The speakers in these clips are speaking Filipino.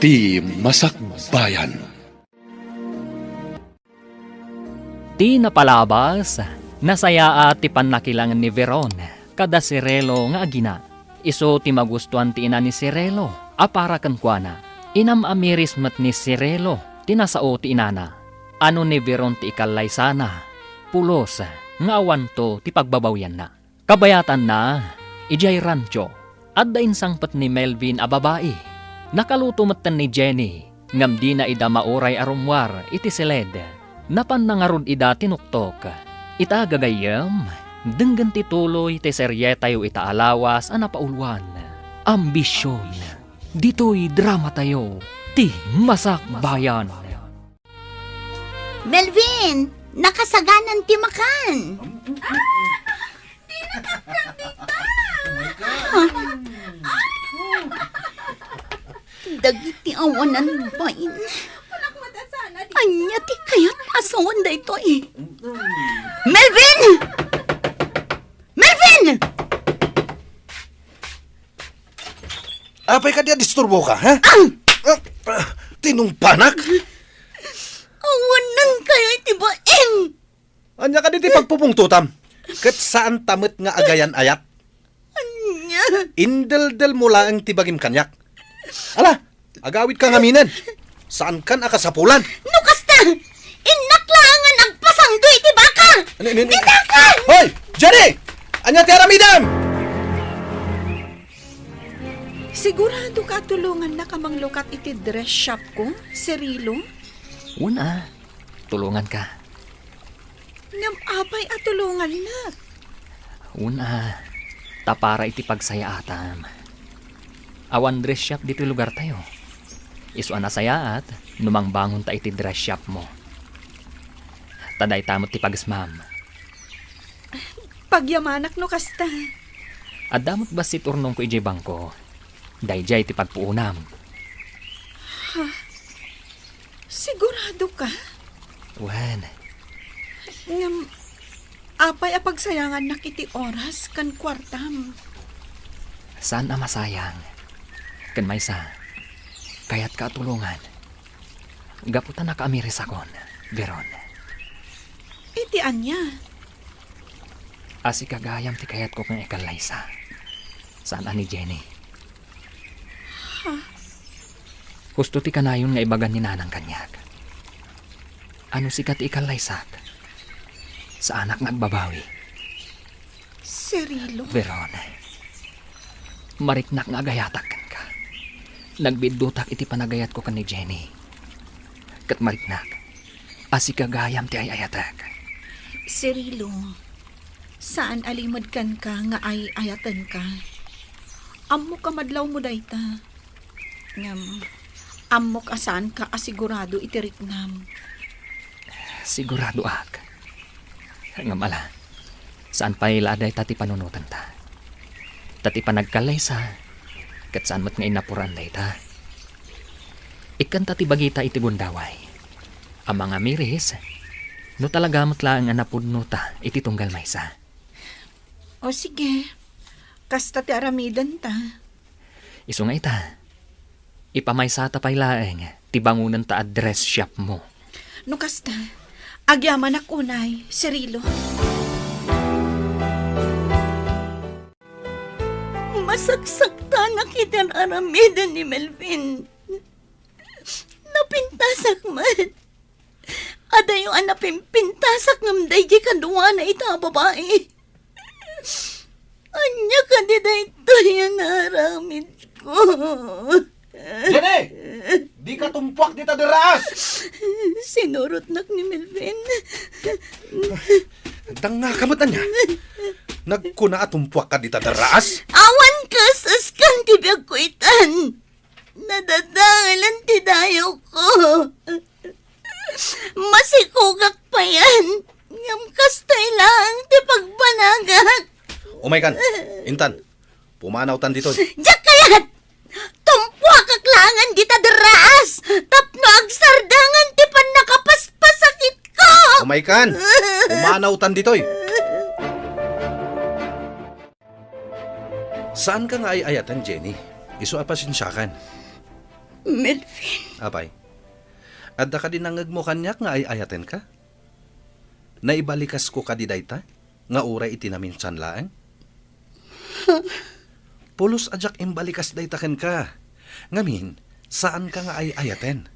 ti Masakbayan. Ti napalabas, nasaya at ti panakilangan ni Veron, kada Sirelo nga agina. Iso ti magustuhan ti ina ni Sirelo, apara kankwana. Inam amiris mat ni Sirelo, tinasao ti inana. Ano ni Veron ti ikalay sana, pulos, nga awan to ti pagbabawyan na. Kabayatan na, ijay rancho, at dain sangpat ni Melvin a babae. Nakaluto matan ni Jenny, ngam di na ida mauray arumwar iti siled. Napan na nga rod ida tinuktok. Ita gagayam, denggan ti tuloy ti seryetayo ita alawas a napaulwan. Ambisyon, dito'y drama tayo, ti Masakbayan. Melvin, nakasaganan ti makan. Dagiti awanan bain. Anya ti kayat asawan da ito eh. Melvin! Melvin! Apay ka diya disturbo ka, ha? Tinungpanak? Awanan kayo iti bain. Anya ka diti pagpupungtutam. Kat saan tamit nga agayan ayat? Anya. Indel-del mula ang tibagim kanyak. Ala, agawit ka ngaminan. Saan kan akasapulan? Nukasta! Inaklangan ang pasangdo iti baka! Bitakan! Hoy! Jenny! Anya ti aramidam! Sigurado ka tulungan na kamang lukat iti dress shop ko, Cirilo? Una, tulungan ka. Ngam apay at tulungan na. Una, tapara iti pagsaya atam. Awan dress shop dito lugar tayo. Isu na saya at numang bangon ta iti dress shop mo. Taday tamot ti pagsmam. Pagyamanak no kasta. Adamot ba si turnong ko ijay bangko? Dayjay ti pagpuunam. Sigurado ka? Wen, Ngam apay a pagsayangan na kiti oras kan kwartam. saan na masayang? Kan may sa, kaya't katulungan. Gaputan na kaamiris akon, Veron. Iti anya. Asi kagayam ti kayat ko kang ikalaysa. Saan ani Jenny? Husto ti kanayon nga ibagan ni nanang kanyak. Ano sikat ikalaysak? Sa anak nagbabawi. Cirilo? Veron, mariknak nga agayatak kan ka. Nagbidutak iti panagayat ko kan ni Jenny. Kat mariknak, asi kagayam ti ay ayatak. Cirilo, saan alimod kan ka nga ay ayatan ka? Ammo ka madlaw mo dayta. Ngam, ammo ka saan ka asigurado itiriknam. Sigurado ak. Nga mala, saan pa iladay tati panunutan ta? Tati panagkalay sa, kat saan mo't nga inapuran day ta? Ikan tati bagita iti bundaway. Ang mga miris, no talaga mo't lang ang napudno ta iti tunggal maysa. O sige, kasta ti aramidan ta. Iso nga ita, ipamaysa ta pa'y laeng, ti bangunan ta address shop mo. No kasta, agyaman akunay, Cirilo. Masaksakta na kita aramidan ni Melvin. Napintasak man. Adayo ang napimpintasak ng dayji kaduwa na ita babae. Anya ka di da ito yung naramid ko. Jenny! Di ka tumpak di tadiraas! Sinurot nak ni Melvin. Danga kamatan niya. Nagkuna at tumpak ka di tadiraas? Awan ka sa skan tibiyag ko itan. Nadadalan ti dayo ko. Masikugak pa yan. Ngam kastay lang ti pagbanagak. Umaykan, Intan, pumanaw tan dito. Diyak kayat! Tumpwa kaklangan di tadaraas! Tapno agsardangan ti pan nakapaspasakit ko! Umaykan, pumanaw tan dito. Saan ka nga ay ayatan, Jenny? Iso apasensyakan. Melvin, Apay, adda ka dinangag mo kanyak nga ay ayaten ka? Naibalikas ko ka di dayta? Nga uray itinaminsan laang? Pulos ajak imbalikas dayta ken ka. Ngamin, saan ka nga ay ayaten?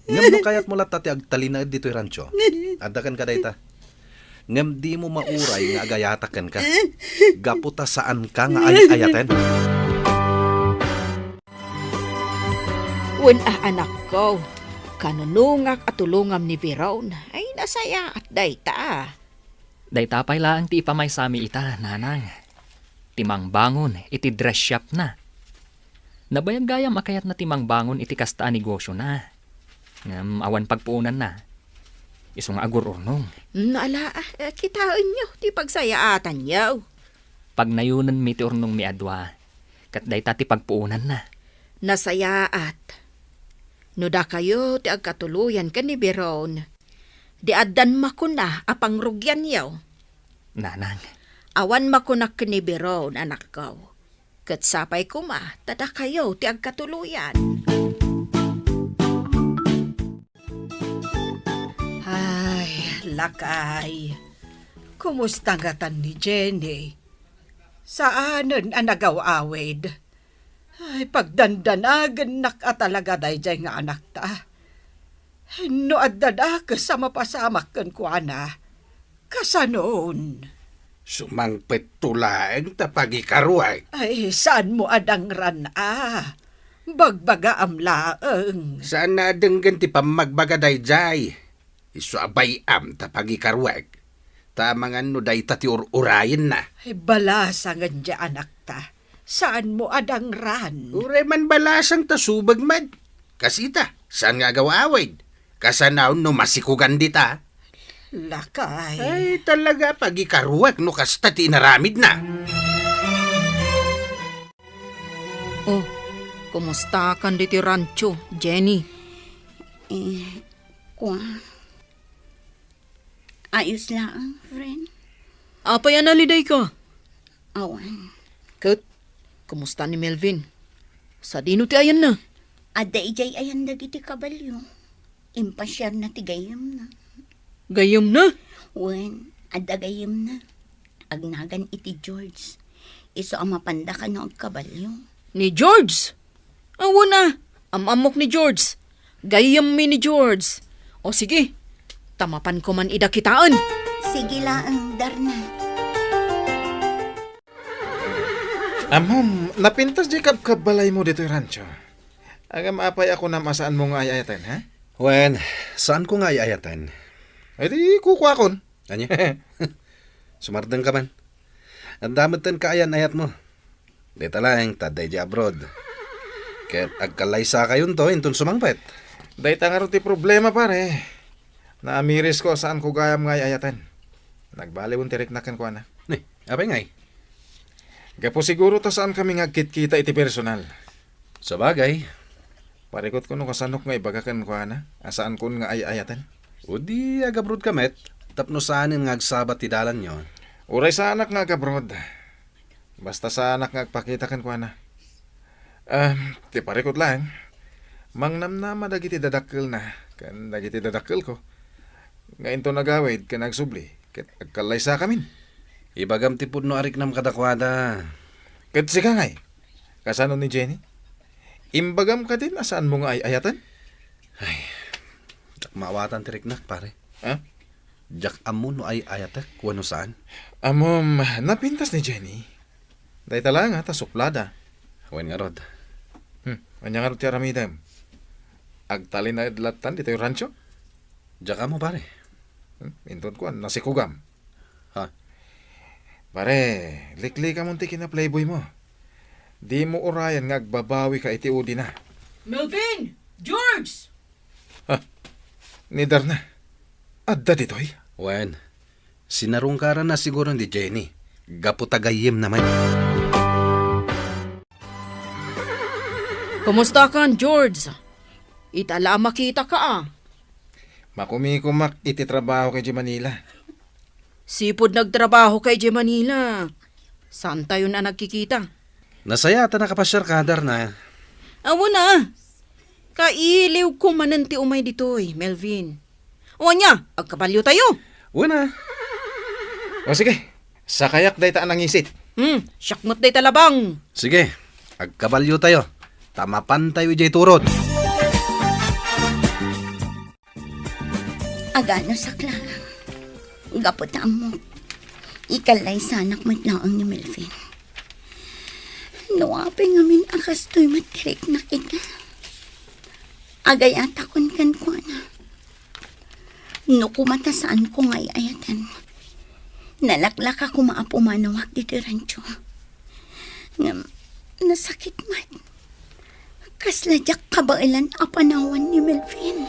Ngam no kayat mo latati agtalinaad dito'y rancho. Adda kan ka dayta. Ngam di mo mauray nga agayataken ka. Gaputa saan ka nga ay ayaten? Wen anak ko, kanunungak at tulungam ni Veron ay nasaya at dayta. Dayta pay laang ti ipamay sami ita, nanang. Timang bangon, iti dress shop na. Nabayag gayam akayat na timang bangon iti kasta negosyo na. Ngam awan pagpuunan na. Isong agur urnong. Naala, kitaan nyo, ti pagsayaatan nyo. Pag nayunan mi ti urnong mi adwa, kat dayta ti pagpuunan na. Nasayaat. No da kayo ti agkatuluyan ka ni Veron. Di addan makuna apang rugyan yaw. Nanang, Awan makunak ka ni Veron, anak ko. Kat sapay kuma, tada kayo ti agkatuluyan. Ay, lakay. Kumusta nga tan ni Jenny? Saanan ang nagaw-awid? Ay, pagdandanagan nakatalaga dayjay nga anak ta. No addada sa mapasamak kan ko ana. Kasanoon? Sumangpet tulaeng tapagikaruay. Ay, saan mo adang ran Bagbaga am laeng. Saan na denggan ti pamagbagaday jay? Isu abay am tapagikaruay. Tamangan no day tati urayin na. Ay, balasangan dya anak ta. Saan mo adang ran? Uray man balasang tasubag man. Kasita, saan nga gawawid? Kasanaw no masikugan dita. Lakay. Ay talaga pagikaruak no kasta ti inaramid na. Oh, kumusta kan diti rancho, Jenny? ayos lang, friend. Apa yan naliday ka? Awan. Kat, kumusta ni Melvin? Sa dino ti ayan na? Ada ijay ayan dagiti kabalyo. Impasyar na ti gayam na. Gayom na? Wen, ada gayam na. Agnagan iti George. Iso ang mapanda ka na og kabalyo. Ni George? Awa na, amok ni George. Gayam mi ni George. O sige, tamapan ko man idakitaan. Sige lang, Darna. Amom, napintas di kabbalay mo dito rancho. Agam apay ako na masaan mo nga ayatan, ha? Wen, saan ko nga ay ayaten? Ay di kukuha kon. Anya? Sumardeng ka man. Ang damitan ka ayan ayat mo. Dita lang, taday di abroad. Kaya't agkalaysa kayon to, intun sumangpet. Day tangar ti problema pare. Naamiris ko saan ko gayam nga ayatan. Nagbaliwon tirik nakan ko na. Ni, apay ngay. Gapo siguro ta saan kami nga kita iti personal. Sa bagay, Parikot ko no kasanok nga ibagakan ko na. Asaan ko nga ayatan. o di agabrod kamet, tapno saanin nga agsabat ti dalan nyo. Uray sa anak nga gabrod. Basta sa anak nga agpakita kan ko na. Ti parikot lang. Mangnamnama dagiti dadakkel na. Kan dagiti dadakkel ko. Nga into nagawid kan nagsubli. Ket agkalaysa kamin. Ibagam ti pudno arik nam kadakwada. Ket sika ngay. Kasano ni Jenny? Imbagam ka din asaan mo nga ayatan? Jak maawatan ti riknak, pare. Ha? Jak amon no ay ayatek, kuwano saan. Amom, napintas ni Jenny. Day tala nga, ta suplada. Wen nga rod. Anya nga ti aramidam. Agtalin na idlatan dito yung rancho. Jak amo, pare. Inton ko, nasikugam. Ha? Pare, likli ka munti kina playboy mo. Di mo urayan nga agbabawi ka iti udi na. Melvin! George! Nidar na. Adda ditoy. Wen, sinarungkaran na siguro ni Jenny. Gapo tagayim naman. Kumusta ka, George? Itala makita ka Makumikumak iti trabaho kay Manila. Sipod nagtrabaho kay Manila. Saan tayo na nagkikita? Nasaya ta nakapasyar ka, Darna. Awo na. Kailiw ko mananti umay ditoy, Melvin. O nya, agkabalyo tayo. Una. O sige, sa kayak day ta nangisit. Syakmot day talabang. Sige, agkabalyo tayo. Tamapan tayo ijay turod. Agano sakla. Gapot na mo. Ikalay sanak matlaang ni Melvin. Nuwape ngamin akas to'y matirik na kita. Agay atakon kan ko na. Nukumatasaan ko nga'y ayatan. Nalaklak ako maapumanawak dito rancho. Ngam, nasakit mat. Kasladyak kabailan apanawan ni Melvin.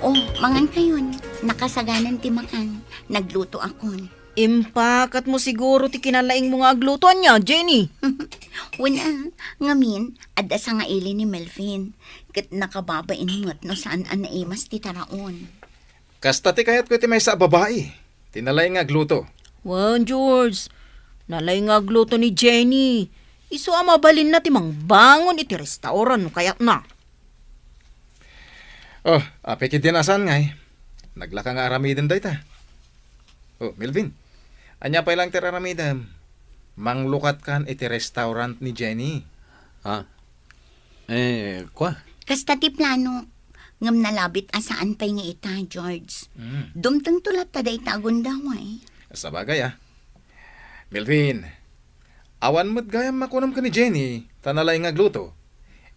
Oh, mangan kayon. Nakasaganan ti makan. Nagluto akon. Impakat mo siguro ti kinalaing mga aglutuan niya, Jenny. Wala, ngamin, adda sa nga ili ni Melvin. Kat nakababain mo't no saan anaimas ti taraon. Kasta ti kayat ko ti may sa babae. Tinalay nga gluto. Wow, George. Nalay nga agluto ni Jenny. Iso amabalin na ti mang bangon iti restauran no kayak na. Oh, apikit din asan nga eh. Naglaka nga aramiden day ta. Oh, Melvin. Anya pa ilang tiraramidam. Manglukat kan iti restaurant ni Jenny. Ah. Kwa? Kasta ti plano, ngam nalabit asaan pa'y nga ita, George. Dumtang tulat ta day tagon daway. Sa bagay ah. Melvin, awan mo't gayam makunam ka ni Jenny. Tanalay nga gluto.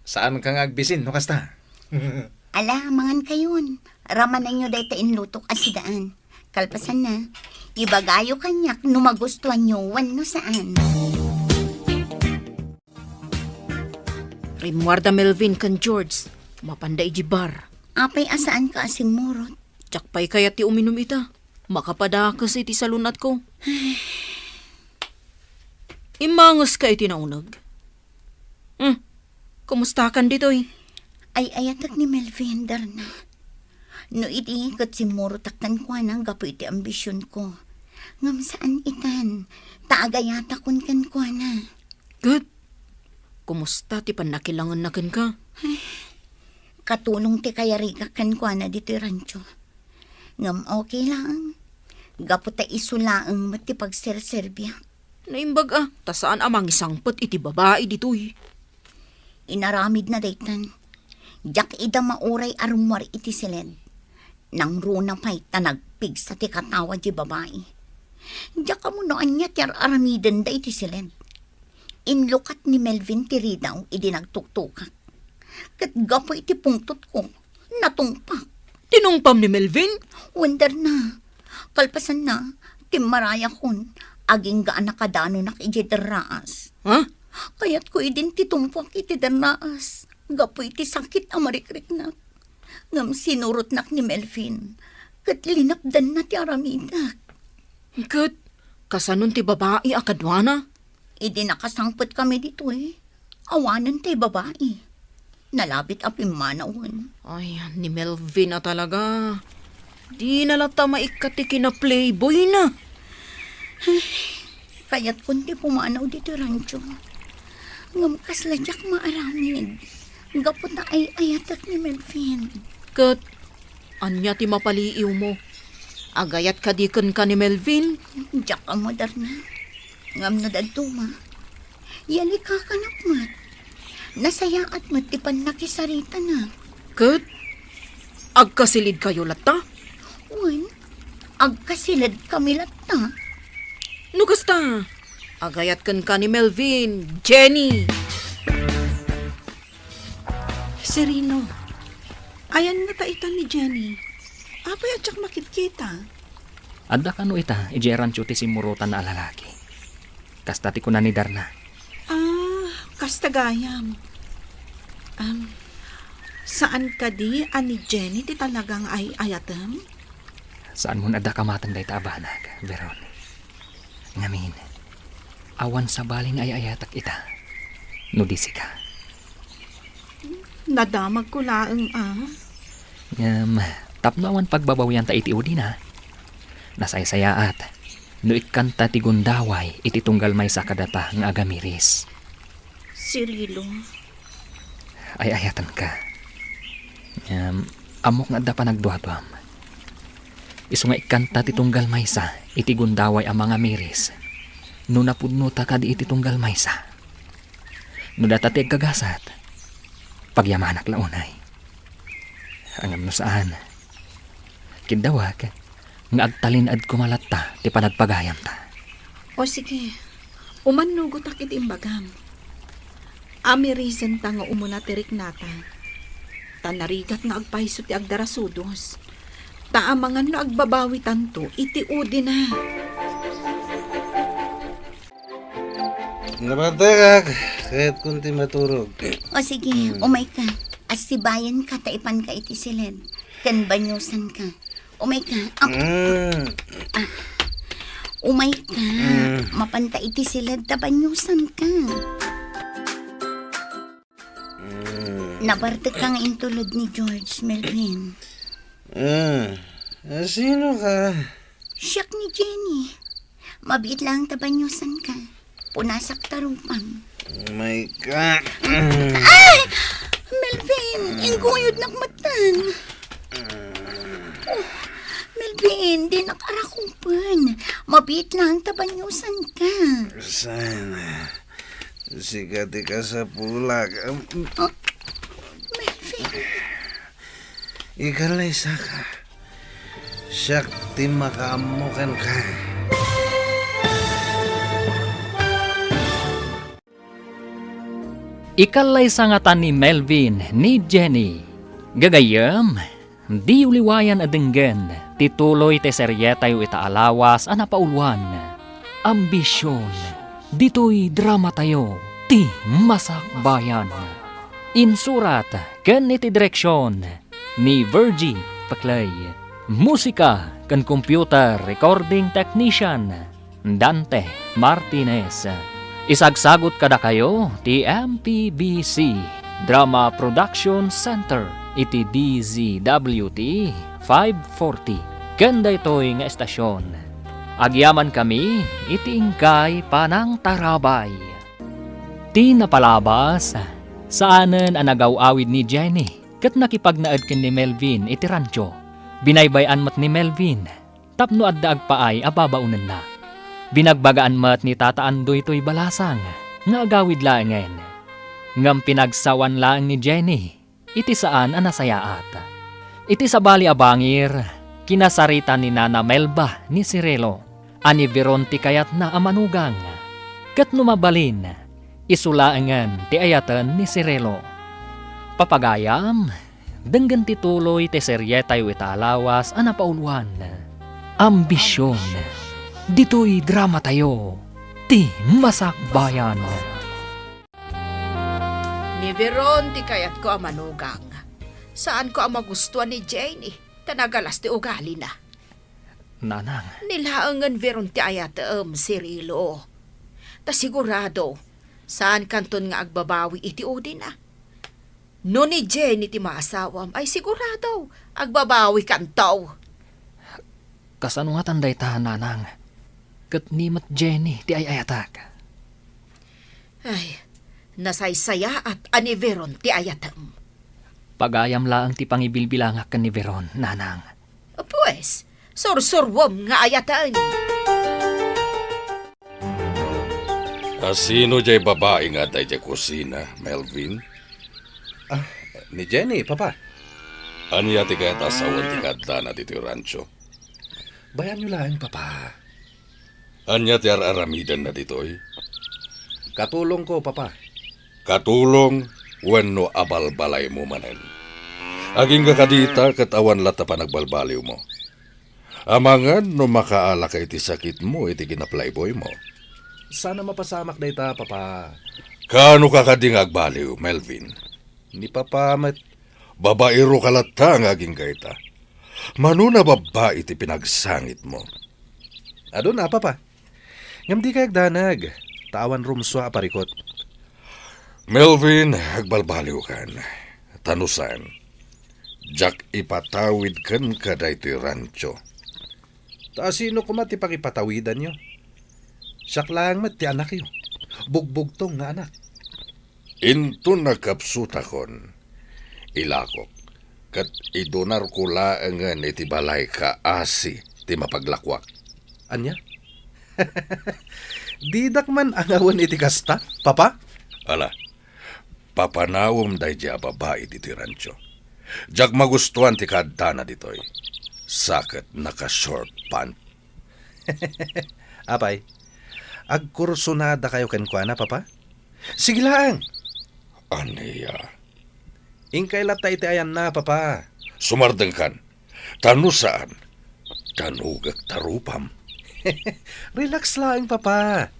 Saan kang agbisin, no kasta? Ala, mangan kayon. Raman na nyo day ta inlutok asidaan. Kalpasan na, ibagayo kanyak numagustuhan nyo wan no saan. Rimwarda Melvin kan George. Mapanday jibar. Apay asaan ka asing murot. Tsak pa'y kaya ti uminom ita. Makapadakas iti salunat ko. Imangos ka iti naunag. Kumusta kan ditoy? Ay ayatak ni Melvin, Darna. No iti kat si Muro taktan ko nang gapo iti ambisyon ko. Ngam saan itan? Taagayata kun kan ko na. Good. Kumusta ti panakilangan na kan ka? Katulong ti kayariga kan ko na dito rancho. Ngam okay lang. Gapo ta isulaang mati pagserserbya. Naimbag ta saan amang isangpot iti babae ditoy. Inaramid na daytan. Jak ida mauray arumwar iti silid. Nang runa pa'y tanagpig sa ti katawa di babae. Jak mo noan niya tiyar aramiden da iti silid. Inlukat ni Melvin ti ridaw idi nagtuktukak. Kat gapo iti pungtot ko. Natungpak. Tinungpam ni Melvin? Wonder na. Kalpasan na. Timaraya kon. Aging gaan nakadano nak iti deraas. Ha? Kaya't ko idin titumpok iti deraas. Gapo iti sakit amarikrik na. Ngam sinurot nak ni Melvin. Kat linapdan na ti aramidak. Kat, kasanon ti babae akadwana? Idi nakasangpot kami dito eh. Awanan ti babae. Nalabit apimanawon. Ay, ni Melvin na talaga. Di nalata maikati kina playboy na. Kaya't kunti pumanaw dito rancho. Ngam kasladyak maaramid. Gapo na ay ayatak ni Melvin. Kat, anya ti mapaliiw mo. Agayat kadikan ka ni Melvin. Diyak ang moderna. Ngam na dadtuma. Yali kakanak mat. Nasayaat mat tipan nakisarita na. Kat, agkasilid kayo lata? Wan, agkasilad kami lata. No kasta, agayat kan ka ni Melvin, Jenny. Serino, ayan nga taitan ni Jenny. Apay at siyak makitkita. Adda kano ita, ijeran ti simurutan na lalaki. Kastati ko na ni Darna. Kastagayam. Saan ka di, ani Jenny, ti talagang ay ayatam? Saan mo nadda kamatan day tabanag, Veron? Ngamin, awan sa baling ay ayatak ita. Nudisi ka. Nadamag ko laang Tapno awan pagbabawian ta iti udi na. Nasaysayaat. No ikanta ti gundaway iti tunggal may sa kadata nga agamiris. Cirilo, Ay ayatan ka. Amok nga da pa nagduadwam. Isu nga ikanta ti tunggal maysa iti gundaway ang mga miris. No napudno ta kadi iti tunggal maysa. No data ti kagasat. Pagyamanak launay. Angam no saan. Kidawag nga agtalinad kumalatta ti panagpagayam ta. o sige, umanugot akit imbagam. Ami reason ta nga umuna tirik nata. Tanarigat nga agpaiso ti agdarasudos. Taamangan no agbabawi tanto, iti udi na. Nabatagag, kahit kunti maturog. O sige, umay ka. Asibayan ka, taipan ka iti silid. Kan banyusan ka. Umay ka. Umay ka. Mapanta iti silid, tabanyusan ka. Nabartag ka nga intulod ni George Melvin. Sino ka? Siyak ni Jenny. Mabiit lang tabanyusan ka. Punasak tarupang. Oh my God. Melvin, inguyod nakmatan. Oh, Melvin, di nakarakupan. Mabiit lang tabanyusan ka. Sana. Sigati ka sa pulag. Melvin. Ikalay sa ka. Siyak ti makaamukan ka. Ikalay sangatan ni Melvin ni Jenny. Gagayam, di uliwayan adenggen, tituloy te seryetayo itaalawas anapauluan. Ambisyon, dito'y drama tayo, ti masakbayan. Insurat, ken iti direksyon, ni Virgie Paklay. Musika, ken computer recording technician, Dante Martinez. Isagsagot kada kayo ti MPBC Drama Production Center iti DZWT 540 kanda ito'y nga estasyon. Agyaman kami iti ingkay panang tarabay. Ti napalabas saanen ang nagaw-awid ni Jenny kat nakipagnaad ken ni Melvin iti rancho. Binaybayan mat ni Melvin tapno adda agpaay ababaunan na. Binagbagaan mat ni Tata Andoy to'y balasang, nga agawid laangen. Ngam pinagsawan lang ni Jenny, iti saan anasayaat. Iti sabali abangir, kinasarita ni Nana Melba ni Cirilo, ani Veronti kayat na amanugang. Kat numabalin, isulaangan ti ayatan ni Cirilo. Papagayam, denggan tituloy ti seryetayo italawas anapauluan. Ambisyon. Dito'y drama tayo, ti masakbayan. Ni Veron, ti kayat ko ang manugang. Saan ko ang magustuhan ni Jenny? Tanagalas ti ugali na. Nanang, Nilaangan Veron ti ayat Cirilo. Ta sigurado, saan kanton nga agbabawi iti udi na? No ni Jenny ti maasawam, ay sigurado, agbabawi kantaw. kasano nga tanday ta, nanang? Kat ni mat Jenny ti ayatak. Ay, nasaysaya at ani Veron ti ayatam. Pagayam laang ti pangibilbilangak kan ni Veron, nanang. Pues, sursurwom nga ayatan. Sino jay babae nga day jay kusina, Melvin? Ni Jenny, papa. Anya ti kaya asawan ti kadda na dito yung rancho? Bayan nyo lang, papa. Anya ti aramidan na dito'y? Katulong ko, papa. Katulong wenno abalbalay mo manen. Aging kakadita katawan lata pa nagbalbaliw mo. Amangan no makaala kay ti sakit mo iti kinaplayboy mo. Sana mapasamak na ita, papa. Kano kakading agbaliw, Melvin? Ni papa Babaero kalata ang aging kaita. Manuna baba iti pinagsangit mo. Ado na, papa. Ngam di kayag danag. Tawan rumswa parikot. Melvin, agbalbaliw kan. Tanusan. Jak ipatawid kan kaday ti rancho. Ta sino ko mati pakipatawidan nyo? Siyak lang ti anak yo. Bugbog tong nga anak. Into nakapsutakon, ilakok, kat idonar ko laangan iti balay ka asi ti mapaglakwak. Anya? Didak man ang awan iti kasta, papa? Ala, papanawom day di babae dito rancho. Jak magustuhan ti kadana ditoy. Sakit naka-short pant. Apay, agkursunada kayo kenkwana, papa? Sige lang. Aniya, Ingkay lata iti ayan na, papa. sumardeng kan. Tanu saan? Tanugag tarupam. Relax lang, papa.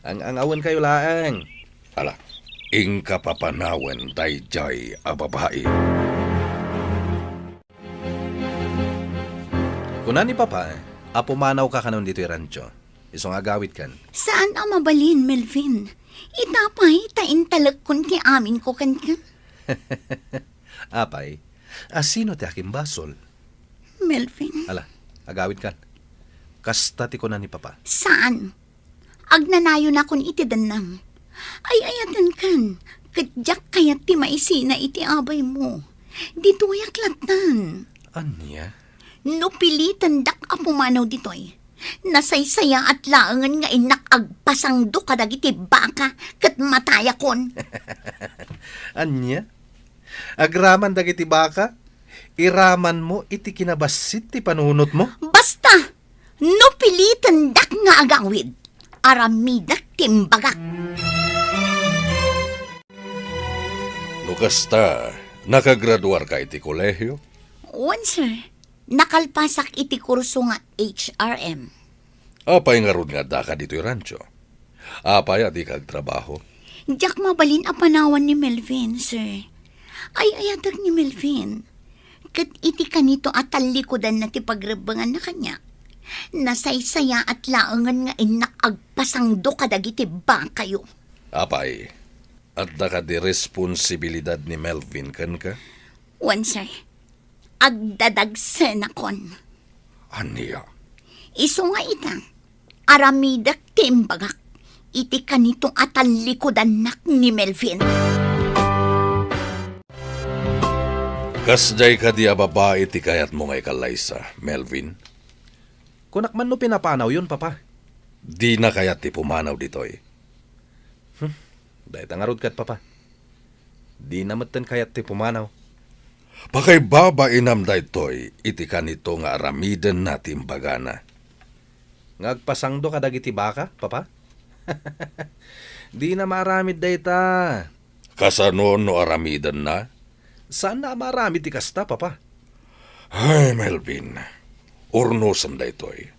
Ang awan kayo laang. Ala, ingka papanawan day jay a babae. Kuna ni papa, apumanaw ka kanon dito rancho. Isong agawit kan. Saan ang mabalin, Melvin? Itapay, taintalak kun ti amin ko kan ka. Apay, asino ti aking basol? Melvin, Ala, agawit kan. Kasta ti kuna ni papa. saan? Agnanayo na kun iti danam. Ay ayatan kan, kadyak kayat ti maisina iti abay mo. Dito yaklatan. Anya? No pilitan dak apumanaw ditoy. Nasaysaya at laangan nga inak agpasangdo kadag iti baka kat mataya kon. Anya? Agraman dagiti baka? Iraman mo iti kinabasit ti panunot mo? Basta, no pilitan dak nga agawid. Aramidak timbagak. Nukasta, nakagraduar ka iti kolehyo? Once, sir, nakalpasak iti kurso nga HRM. Apay nga ron nga daka dito rancho. Apay adi kag trabaho. Diyak mabalin a panawan ni Melvin, sir. Ay ayadag ni Melvin. Kat iti kanito at talikodan na ti pagrebangan na kanya. Nasaysaya at laangan nga inak agpasangdo kadagiti ba kayo. Apay, at daka di responsibilidad ni Melvin kan ka? Once, sir, agdadagsen akon. Aniya, Iso nga ita, aramidak timbagak. Iti kanitong atalikodanak ni Melvin. kasday ka di a babae ti kayat mo nga ikalaysa, Melvin. Kunak man no pinapanaw yun, papa. Di na kayat ti pumanaw ditoy. Dahil tangarod kat, papa. Di namatan kayat ti pumanaw. Pakay baba inam daytoy, iti kanito nga aramiden natin bagana. Ngagpasangdo kadag iti baka, papa? Di na maramid dayta. Kasano no aramiden na? Saan na maramid ti kasta, papa? Ay, Melvin, urnosan daytoy.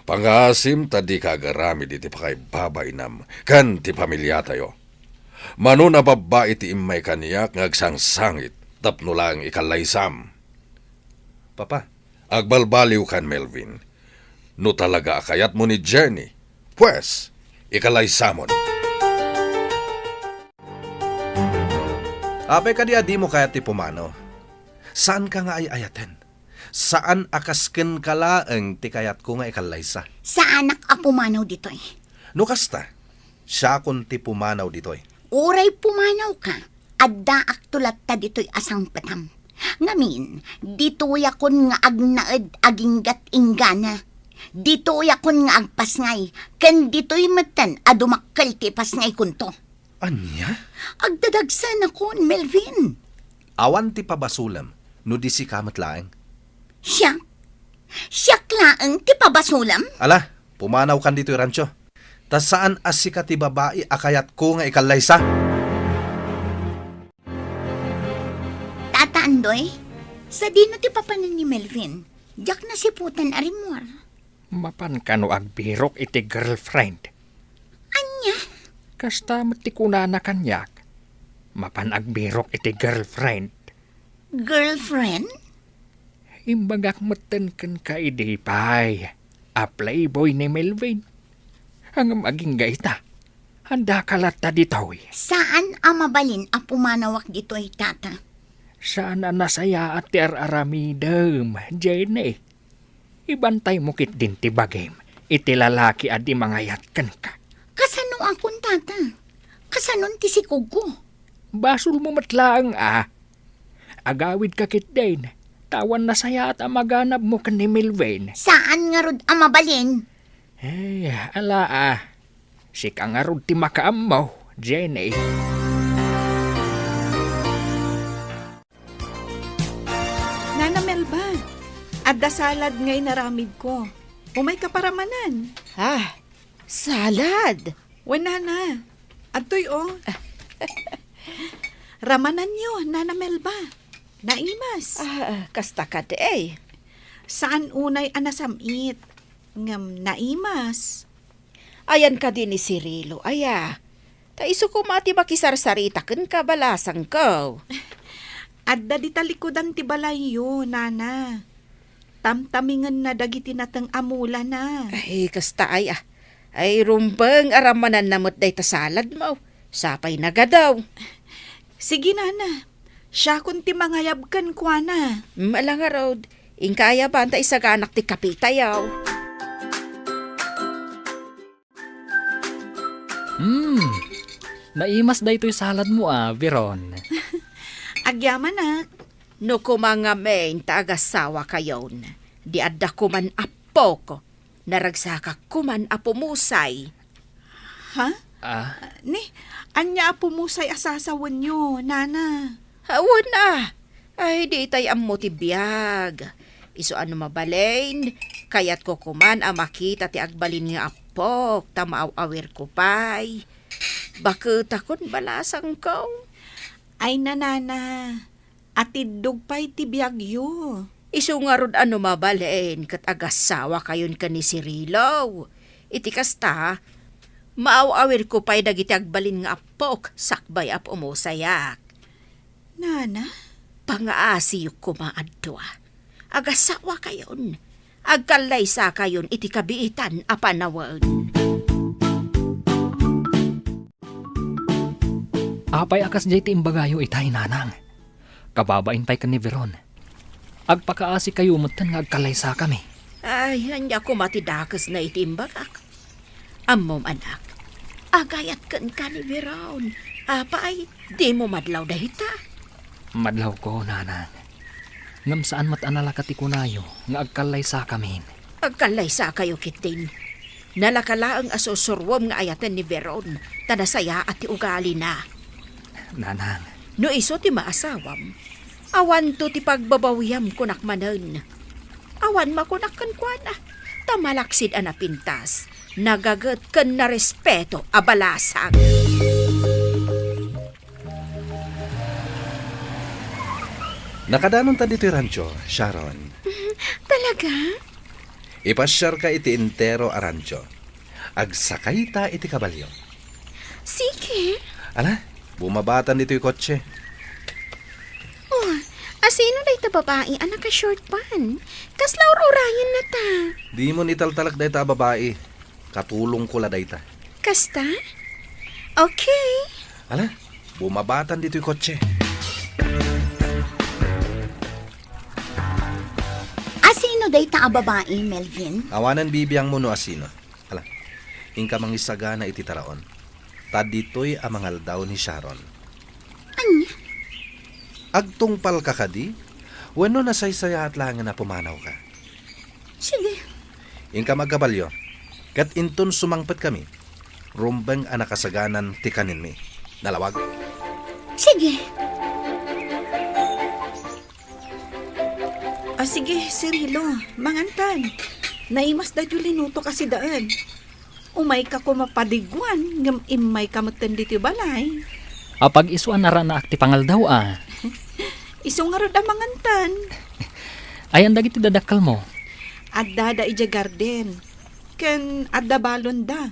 Pangasim tadi kagaramid iti pakay baba inam, kan ti pamilya tayo. Mano na babae ti imay kaniyak ngagsangsangit, tapno lang ikalaysam. Papa, Agbalbaliw kan, Melvin. No talaga akayat mo ni Jenny, pues, ikalaysamon. apay ka di adi mo kayat ti pumanaw. Saan ka nga ay ayaten? Saan akasken kalaeng ti kayat ko nga ikalaysa? Sa anak apumanaw ditoy. No kasta, siya kun ti pumanaw ditoy. Uray pumanaw ka, adda aktulat ta dito'y asang patam. Ngamin, dito'y akon nga agnaed aginggat inggana. Dito'y akon nga agpasngay, ken dito'y matan adumakkel ti pasngay kunto. Anya? Agdadagsan akon, Melvin. Awan ti pabasulam, no di si kamat laeng. Siya klaang ti pabasulam? Ala, pumanaw kan dito rancho. Tas saan asika ti babae akayat ko nga ikalaysa? Tataandoy, sa dino ti papanan ni Melvin, jak na siputan arimor. Mapan kano agbirok iti girlfriend. Anya, Kasta matikuna na kanyak. Mapan agbirok iti girlfriend. girlfriend? Imbagak matan kan ka idipay. A playboy ni Melvin. Ang maging gaita. Handa kalata ditoy. Saan ang mabalin a pumanawak dito'y tata? Saan na nasaya at ti aramidem, Jenny? Ibantay mo kit din ti bagim. Iti lalaki adi mangayat kan ka. Kasano akong tata? Kasanon ti sikog ko? Basol mo matlaang Agawid ka kit din. Tawan na saya at amaganap mo kan ni Milvain. Saan nga rod ang mabalin? Ay, ala Sika nga rod ti makaam mo, Jenny. Nana Melba, adda salad ngay naramid ko. Umay kaparamanan. Salad. Wala na. Atoy Ramanan nyo, Nana Melba. Naimas. Kasta ka de Saan unay anasamit? Ngam naimas. Ayan ka din ni Cirilo, Ta iso ko mati makisarsarita ken kabalasang ko. Adda di talikodan ti balayo, Nana. Tamtamingan na dagiti natang amula na. Kasta Ay, rumbeng aramanan namot day ta salad mo. Sapay nagadaw. Sige, Nana. Siya kun ti mangayabkan kwa na. Malanga road. Ingkaya ba anta isaganak ti kapitayaw? Naimas da ito'y salad mo Veron. Agyaman na. No kumanga main taagasawa kayon. Di adda kuman apo ko. Naragsaka kuman apo musay. Ha? Ah, Anya pumusay asasawan nyo, Nana. Hawan Ay, di tay ammo ti biyag. Iso ano mabalain, kayat ko kuman makita ti agbalin nga apok, tamaaw-awir ko pay. Bakit akon balasang ko? Ay, Nana. Atidog pa'y ti biyagyo. Iso nga rod ano mabalain, kat agasawa kayon ka ni Cirilo. Iti kasta, maaw-awir ko pa'y dagiti agbalin nga apok, sakbay ap umusayak. Nana? Pangaasiyok ko maadwa. Agasawa kayon. Agkalaysa kayon iti kabiitan a panawon. apay akas jay ti imbagayo itay nanang. Kababain pa'y ka ni Veron. Agpakaasi kayo mutan nga agkalaysa kami. Ay, hanya ko matidakas na itimbagak. Ammom anak, agayat kan ka ni Veron. Apay, di mo madlaw dahita. Madlaw ko, nanang. Ngam saan matanalakati ko nayo nga agkalaysa kami. Agkalaysa kayo kitin. Nalakala ang asosurwom nga ayatan ni Veron. Tanasaya at ti ugali na. Nanang, No iso ti maasawam. Awan to ti pagbabawiyam kunak manen. Awan makunak kan kuana. Tamalaksid ana pintas. Nagagat kan na respeto abalasang. Nakadanon ta dito rancho, Sharon. Talaga? Ipasyar ka iti entero a rancho. Agsakay ta iti kabalyo. Sige. Ala, bumabatan dito yung kotse. Oh, asino na ita babae anak ka short pan? Kaslaur orayan na ta. Di mo nitaltalak dahi ta babae. Katulong ko la dahi ta. Kasta? Okay. Ala, bumabatan dito yung kotse. Asino day ta a babae, Melvin? Awanan bibiyang mo no asino. Ala, ingka mangisaga na iti taraon. Ta dito'y amangal daw ni Sharon. Anya? Agtungpal ka kadi? Wano nasaysaya at langan na pumanaw ka. Sige. Ingka magkabalyo. Kat inton sumangpet kami. Rumbeng anakasaganan tikanin mi. Nalawag. Sige. Sige, Cirilo, mangantan. Naimas da linuto kasi daan. Umay ka ko mapadigwan, ngam imay ka magtandi ti balay. apag isuan na na akti pangal daw Iso nga rod ang mangantan. Ayan dagiti dadakal mo. Adda da ija garden. Ken adda balon da.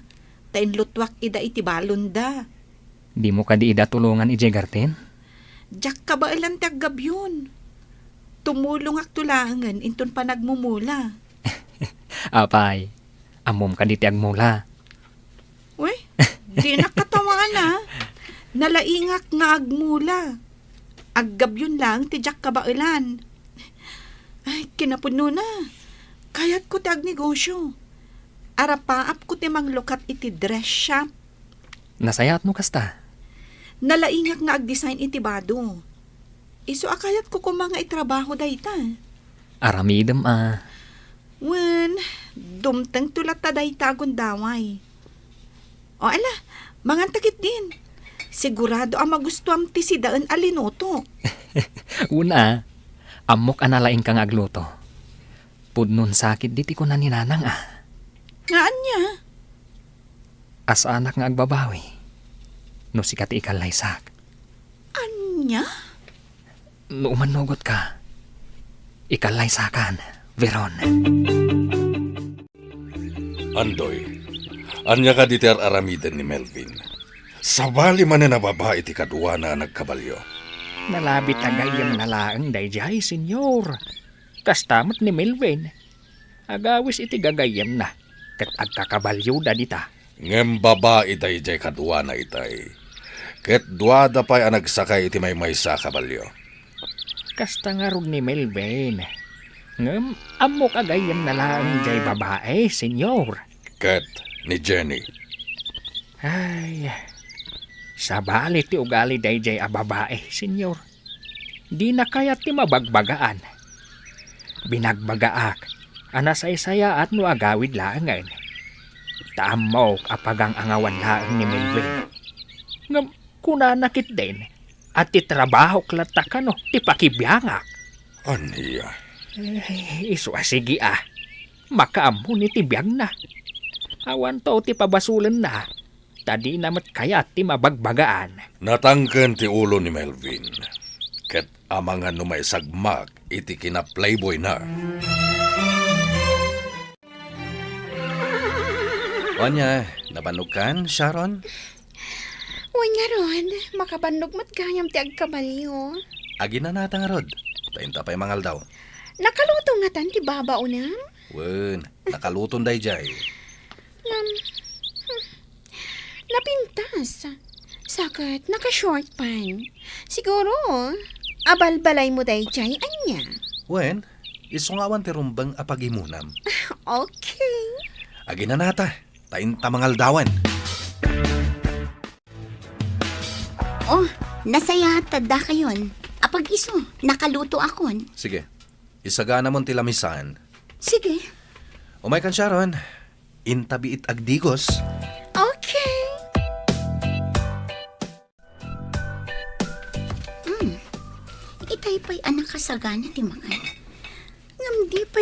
Tain lutwak ida iti balon da. Di mo kadi ida tulungan ije garten? Jak ka ba ilang taggabyon? Tumulong ak tulangan inton pa nagmumula. Apay, amom kadi ti agmula. Uy, di nakatamaan na. Nalaingak nga agmula. Aggabyon lang ti jak ka ba ilan. Ay, kinapuno na. Kayat ko ti agnegosyo. Arapaap ko ti manglukat iti dress shop. Nasayat mo kasta. Nalaingak nga ag-design iti bado. Iso akayat ko kumanga itrabaho dayta. Aramidem Wen, dumteng tulat ta dayta agundaway. O ala, mangantakit din. Sigurado ang magustuam ti sidaan alinoto. Una, amok analaing kang agluto. Pudnon sakit diti ko na ninanang Ngaan niya? As anak nga agbabawi. No sikat ikalaysak. Anya? No umanugot ka. Ikalaysakan, Veron. Andoy, anya ka diti aramiden ni Melvin. Sabali man na babae ti kadwa na nagkabalyo. Nalabit agayam na laang dayjay, senyor. Kastamot ni Melvin. Agawis iti gagayam na. Kat agkakabalyo da dita. Ngem babae dayjay kadwa na itay. Ket duada pa'y ang nagsakay iti may sa kabalyo. Kasta nga rog ni Melvin. Ngam, amok agayam na laang jay babae, senyor. Ket ni Jenny. Ay, sabali ti ugali dayjay a babae, senyor. Di na kaya ti mabagbagaan. Binagbagaak, anasay-saya at no agawid laangan. Taamok apagang angawan laang ni Melvin. Ngam, kunanakit din, at ti trabaho klatakano, ti pakibiyangak. Aniya. Iso sige makaammo ni ti biyang na. Awan to ti pabasulan na. Tadi namat kaya ti mabagbagaan. Natangken ti ulo ni Melvin. Ket amangan no may sagmak iti kina playboy na. Onya, nabanog kan, Sharon? Uy nga ron, makabandog mat ganyam ti agkabalyo. Agi na natang rod. Tainta pa'y mangal daw. Nakaluto nga tan ti babao na. Wen, nakaluton dayjay. Napintas. Sakit, naka-short pan. Siguro, abalbalay mo dayjay, anya. Wen, isungawan ti rumbang apagimunam. Okay. Agi na nata. Tainta mangal dawan. Oh, nasaya tada kayon. Apag iso, nakaluto akon. Sige, isagana mon ti lamisan. Sige. Umay kan, Sharon. Intabiit agdigos. Okay. Itay pa'y anak kasagana ti makan. Ngam di pa